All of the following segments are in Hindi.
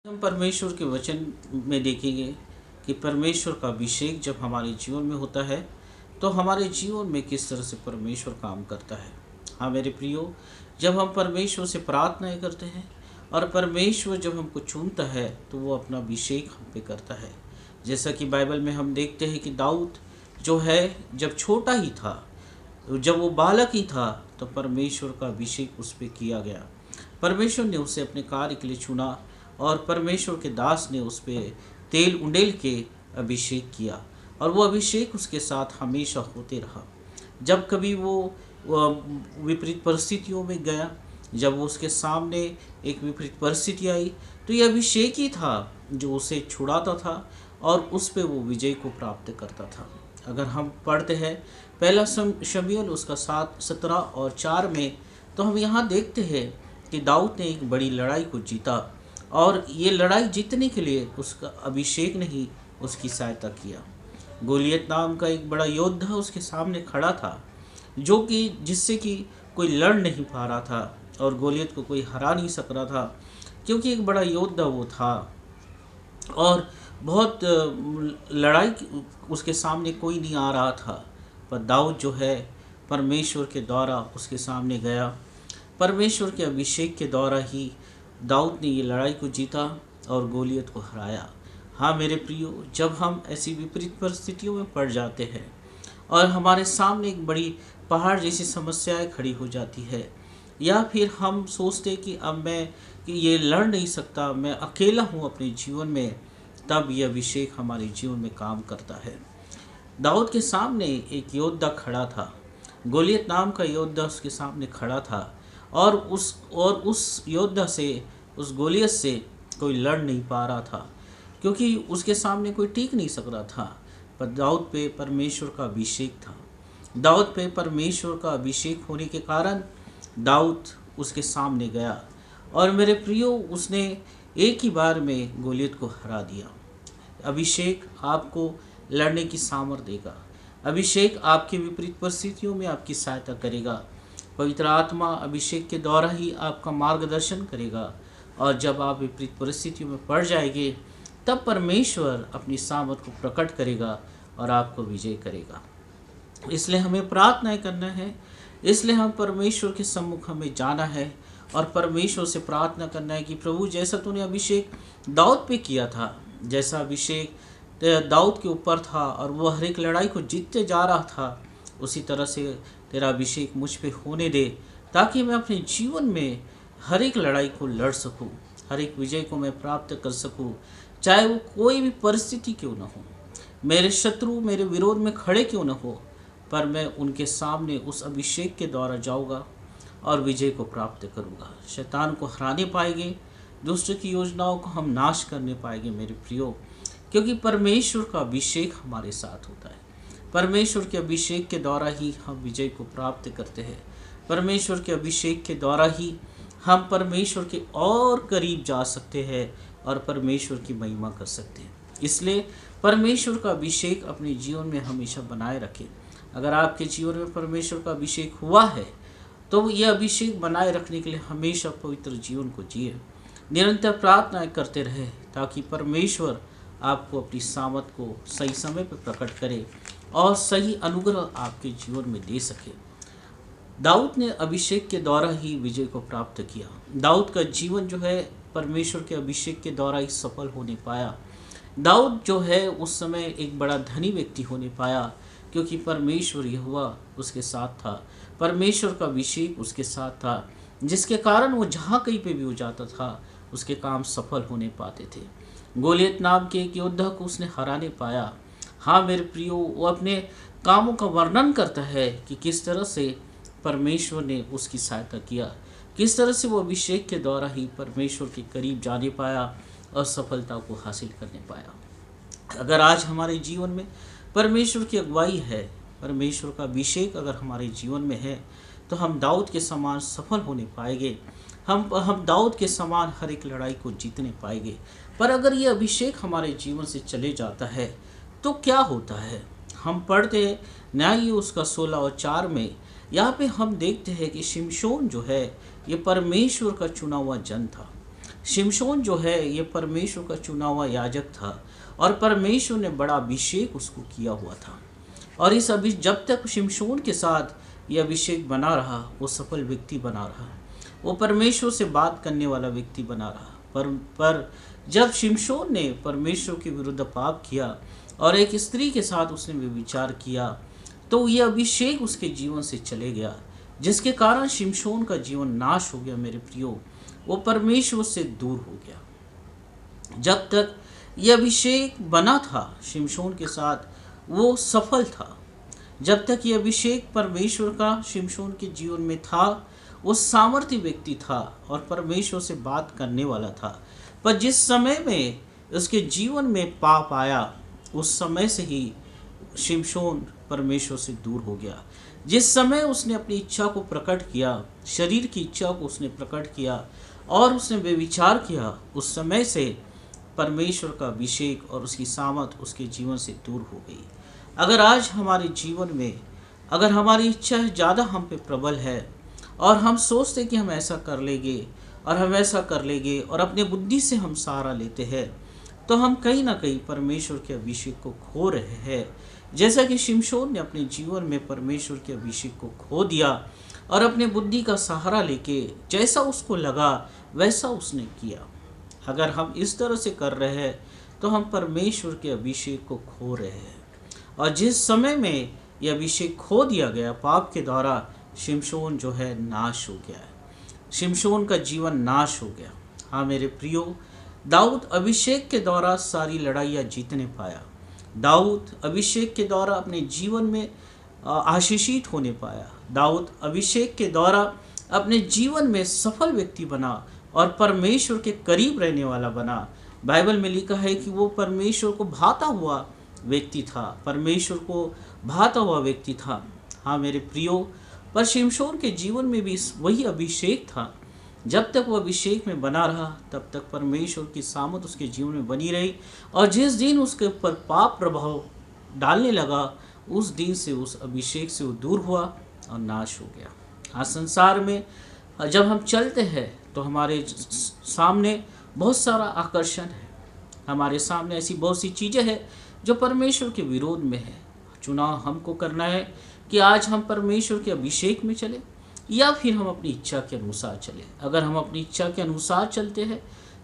हम परमेश्वर के वचन में देखेंगे कि परमेश्वर का अभिषेक जब हमारे जीवन में होता है तो हमारे जीवन में किस तरह से परमेश्वर काम करता है। हाँ मेरे प्रियो, जब हम परमेश्वर से प्रार्थनाएं करते हैं और परमेश्वर जब हमको चुनता है तो वो अपना अभिषेक हम पे करता है। जैसा कि बाइबल में हम देखते हैं कि दाऊद जो है जब छोटा ही था, जब वो बालक ही था, तो परमेश्वर का अभिषेक उस पर किया गया। परमेश्वर ने उसे अपने कार्य के लिए चुना और परमेश्वर के दास ने उस पर तेल उंडेल के अभिषेक किया और वो अभिषेक उसके साथ हमेशा होते रहा। जब कभी वो विपरीत परिस्थितियों में गया, जब वो उसके सामने एक विपरीत परिस्थिति आई, तो ये अभिषेक ही था जो उसे छुड़ाता था और उस पे वो विजय को प्राप्त करता था। अगर हम पढ़ते हैं पहला शमूएल उसका 7:17-4 में, तो हम यहाँ देखते हैं कि दाऊद ने एक बड़ी लड़ाई को जीता और ये लड़ाई जीतने के लिए उसका अभिषेक ने ही उसकी सहायता किया। गोलियत नाम का एक बड़ा योद्धा उसके सामने खड़ा था, जो कि जिससे कि कोई लड़ नहीं पा रहा था और गोलियत को कोई हरा नहीं सक रहा था, क्योंकि एक बड़ा योद्धा वो था और बहुत लड़ाई उसके सामने कोई नहीं आ रहा था। पर दाऊद जो है परमेश्वर के द्वारा उसके सामने गया। परमेश्वर के अभिषेक के द्वारा ही दाऊद ने ये लड़ाई को जीता और गोलियत को हराया। हाँ मेरे प्रियो, जब हम ऐसी विपरीत परिस्थितियों में पड़ जाते हैं और हमारे सामने एक बड़ी पहाड़ जैसी समस्याएं खड़ी हो जाती है, या फिर हम सोचते कि अब मैं ये लड़ नहीं सकता, मैं अकेला हूँ अपने जीवन में, तब ये अभिषेक हमारे जीवन में काम करता है। दाऊद के सामने एक योद्धा खड़ा था, गोलियत नाम का योद्धा उसके सामने खड़ा था और उस योद्धा से, उस गोलियत से कोई लड़ नहीं पा रहा था, क्योंकि उसके सामने कोई टिक नहीं सक रहा था। पर दाऊद पे परमेश्वर का अभिषेक था। दाऊद पे परमेश्वर का अभिषेक होने के कारण दाऊद उसके सामने गया और मेरे प्रियो, उसने एक ही बार में गोलियत को हरा दिया। अभिषेक आपको लड़ने की सामर्थ्य देगा। अभिषेक आपके विपरीत परिस्थितियों में आपकी सहायता करेगा। पवित्र आत्मा अभिषेक के द्वारा ही आपका मार्गदर्शन करेगा और जब आप विपरीत परिस्थितियों में पड़ जाएंगे, तब परमेश्वर अपनी सामर्थ को प्रकट करेगा और आपको विजय करेगा। इसलिए हमें प्रार्थनाएं करना है, इसलिए हम परमेश्वर के सम्मुख हमें जाना है और परमेश्वर से प्रार्थना करना है कि प्रभु, जैसा तूने अभिषेक दाऊद पे किया था, जैसा अभिषेक दाऊद के ऊपर था और वो हर एक लड़ाई को जीतते जा रहा था, उसी तरह से तेरा अभिषेक मुझ पे होने दे, ताकि मैं अपने जीवन में हर एक लड़ाई को लड़ सकूं, हर एक विजय को मैं प्राप्त कर सकूं, चाहे वो कोई भी परिस्थिति क्यों न हो, मेरे शत्रु मेरे विरोध में खड़े क्यों न हो, पर मैं उनके सामने उस अभिषेक के द्वारा जाऊंगा और विजय को प्राप्त करूंगा। शैतान को हराने पाएंगे, दुष्ट की योजनाओं को हम नाश करने पाएंगे मेरे प्रियो, क्योंकि परमेश्वर का अभिषेक हमारे साथ होता है। परमेश्वर के अभिषेक के द्वारा ही हम विजय को प्राप्त करते हैं। परमेश्वर के अभिषेक के द्वारा ही हम परमेश्वर के और करीब जा सकते हैं और परमेश्वर की महिमा कर सकते हैं। इसलिए परमेश्वर का अभिषेक अपने जीवन में हमेशा बनाए रखें। अगर आपके जीवन में परमेश्वर का अभिषेक हुआ है, तो ये अभिषेक बनाए रखने के लिए हमेशा पवित्र जीवन को जिए, निरंतर प्रार्थनाएं करते रहे, ताकि परमेश्वर आपको अपनी सामर्थ को सही समय पर प्रकट करे और सही अनुग्रह आपके जीवन में दे सके। दाऊद ने अभिषेक के द्वारा ही विजय को प्राप्त किया। दाऊद का जीवन जो है परमेश्वर के अभिषेक के द्वारा ही सफल होने पाया। दाऊद जो है उस समय एक बड़ा धनी व्यक्ति होने पाया, क्योंकि परमेश्वर यहोवा उसके साथ था, परमेश्वर का अभिषेक उसके साथ था, जिसके कारण वो जहाँ कहीं पे भी हो जाता था उसके काम सफल होने पाते थे। गोलियत नाम के एक योद्धा को उसने हराने पाया। हाँ मेरे प्रियो, वो अपने कामों का वर्णन करता है कि किस तरह से परमेश्वर ने उसकी सहायता किया, किस तरह से वो अभिषेक के द्वारा ही परमेश्वर के करीब जाने पाया और सफलता को हासिल करने पाया। अगर आज हमारे जीवन में परमेश्वर की अगुवाई है, परमेश्वर का अभिषेक अगर हमारे जीवन में है, तो हम दाऊद के समान सफल होने पाएंगे। हम दाऊद के समान हर एक लड़ाई को जीतने पाएंगे। पर अगर ये अभिषेक हमारे जीवन से चले जाता है तो क्या होता है? हम पढ़ते हैं न्याय उसका 16:4 में, यहाँ पे हम देखते हैं कि शिमशोन जो है ये परमेश्वर का चुना हुआ जन था। शिमशोन जो है ये परमेश्वर का चुना हुआ याजक था और परमेश्वर ने बड़ा अभिषेक उसको किया हुआ था। और इस जब तक शिमशोन के साथ ये अभिषेक बना रहा, वो सफल व्यक्ति बना रहा, वो परमेश्वर से बात करने वाला व्यक्ति बना रहा। पर जब शिमशोन ने परमेश्वर के विरुद्ध पाप किया और एक स्त्री के साथ उसने व्यभिचार किया, तो ये अभिषेक उसके जीवन से चले गया, जिसके कारण शिमशोन का जीवन नाश हो गया। मेरे प्रियो, वो परमेश्वर से दूर हो गया। जब तक ये अभिषेक बना था शिमशोन के साथ, वो सफल था। जब तक ये अभिषेक परमेश्वर का शिमशोन के जीवन में था, वो सामर्थ्य व्यक्ति था और परमेश्वर से बात करने वाला था। पर जिस समय में उसके जीवन में पाप आया, उस समय से ही शिमशोन परमेश्वर से दूर हो गया। जिस समय उसने अपनी इच्छा को प्रकट किया, शरीर की इच्छा को उसने प्रकट किया और उसने व्यभिचार किया, उस समय से परमेश्वर का अभिषेक और उसकी सामर्थ उसके जीवन से दूर हो गई। अगर आज हमारे जीवन में अगर हमारी इच्छा ज़्यादा हम पे प्रबल है और हम सोचते कि हम ऐसा कर लेंगे और हम ऐसा कर लेंगे और अपने बुद्धि से हम सहारा लेते हैं, तो हम कहीं ना कहीं परमेश्वर के अभिषेक को खो रहे हैं। जैसा कि शिमशोन ने अपने जीवन में परमेश्वर के अभिषेक को खो दिया और अपने बुद्धि का सहारा लेके जैसा उसको लगा वैसा उसने किया। अगर हम इस तरह से कर रहे हैं तो हम परमेश्वर के अभिषेक को खो रहे हैं। और जिस समय में यह अभिषेक खो दिया गया पाप के द्वारा, शिमशोन जो है नाश हो गया है। शिमशोन का जीवन नाश हो गया। हाँ मेरे प्रियो, दाऊद अभिषेक के द्वारा सारी लड़ाइयाँ जीतने पाया। दाऊद अभिषेक के द्वारा अपने जीवन में आशीषित होने पाया। दाऊद अभिषेक के द्वारा अपने जीवन में सफल व्यक्ति बना और परमेश्वर के करीब रहने वाला बना। बाइबल में लिखा है कि वो परमेश्वर को भाता हुआ व्यक्ति था, परमेश्वर को भाता हुआ व्यक्ति था। हाँ मेरे प्रियो, पर शिमशोन के जीवन में भी वही अभिषेक था। जब तक वो अभिषेक में बना रहा, तब तक परमेश्वर की सामर्थ उसके जीवन में बनी रही। और जिस दिन उसके ऊपर पाप प्रभाव डालने लगा, उस दिन से उस अभिषेक से वो दूर हुआ और नाश हो गया। आज संसार में जब हम चलते हैं तो हमारे सामने बहुत सारा आकर्षण है, हमारे सामने ऐसी बहुत सी चीज़ें हैं जो परमेश्वर के विरोध में है। चुनाव हमको करना है कि आज हम परमेश्वर के अभिषेक में चले या फिर हम अपनी इच्छा के अनुसार चले। अगर हम अपनी इच्छा के अनुसार चलते हैं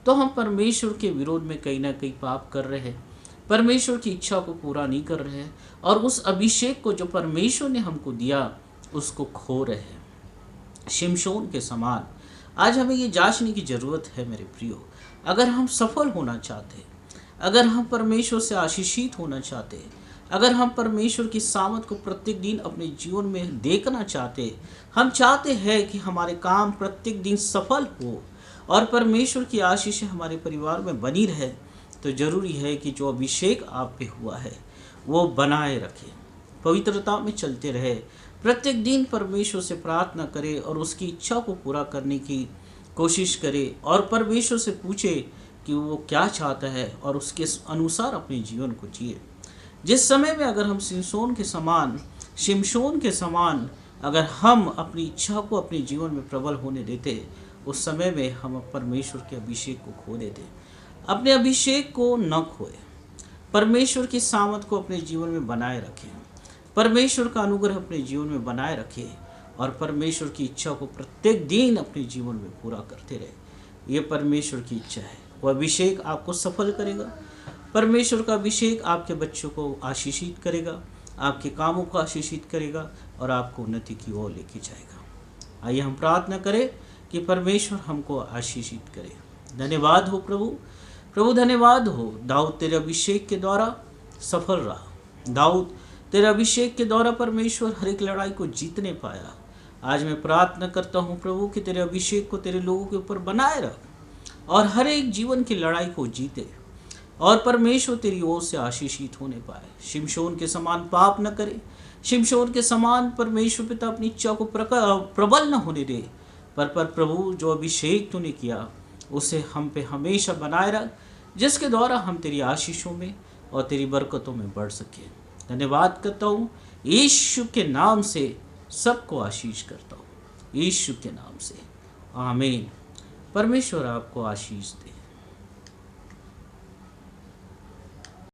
तो हम परमेश्वर के विरोध में कहीं ना कहीं पाप कर रहे हैं, परमेश्वर की इच्छा को पूरा नहीं कर रहे हैं और उस अभिषेक को जो परमेश्वर ने हमको दिया उसको खो रहे हैं। शिमशोन के समान आज हमें ये जांचने की ज़रूरत है मेरे प्रियो। अगर हम सफल होना चाहते हैं, अगर हम परमेश्वर से आशीषित होना चाहते हैं, अगर हम परमेश्वर की सामर्थ को प्रत्येक दिन अपने जीवन में देखना चाहते, हम चाहते हैं कि हमारे काम प्रत्येक दिन सफल हो और परमेश्वर की आशीष हमारे परिवार में बनी रहे, तो ज़रूरी है कि जो अभिषेक आप पे हुआ है वो बनाए रखें, पवित्रता में चलते रहे, प्रत्येक दिन परमेश्वर से प्रार्थना करें और उसकी इच्छा को पूरा करने की कोशिश करें और परमेश्वर से पूछे कि वो क्या चाहता है और उसके अनुसार अपने जीवन को जिए। जिस समय में अगर हम शिमशोन के समान अगर हम अपनी इच्छा को अपने जीवन में प्रबल होने देते, उस समय में हम परमेश्वर के अभिषेक को खो देते। अपने अभिषेक को न खोए, परमेश्वर की सामर्थ को अपने जीवन में बनाए रखें, परमेश्वर का अनुग्रह अपने जीवन में बनाए रखें और परमेश्वर की इच्छा को प्रत्येक दिन अपने जीवन में पूरा करते रहे। ये परमेश्वर की इच्छा है। वह अभिषेक आपको सफल करेगा। परमेश्वर का अभिषेक आपके बच्चों को आशीषित करेगा, आपके कामों को आशीषित करेगा और आपको उन्नति की ओर लेके जाएगा। आइए हम प्रार्थना करें कि परमेश्वर हमको आशीषित करे। धन्यवाद हो प्रभु धन्यवाद हो। दाऊद तेरे अभिषेक के द्वारा सफल रहा। दाऊद तेरे अभिषेक के द्वारा परमेश्वर हर एक लड़ाई को जीतने पाया। आज मैं प्रार्थना करता हूँ प्रभु कि तेरे अभिषेक को तेरे लोगों के ऊपर बनाए रख और हर एक जीवन की लड़ाई को जीते और परमेश्वर तेरी ओर से आशीषित होने पाए। शिमशोन के समान पाप न करे, शिमशोन के समान परमेश्वर पिता अपनी इच्छा को प्रबल न होने दे, पर प्रभु जो अभिषेक तूने किया उसे हम पे हमेशा बनाए रख, जिसके द्वारा हम तेरी आशीषों में और तेरी बरकतों में बढ़ सके। धन्यवाद करता हूँ, यीशु के नाम से सबको आशीष करता हूँ, यीशु के नाम से, आमीन। परमेश्वर आपको आशीष दे।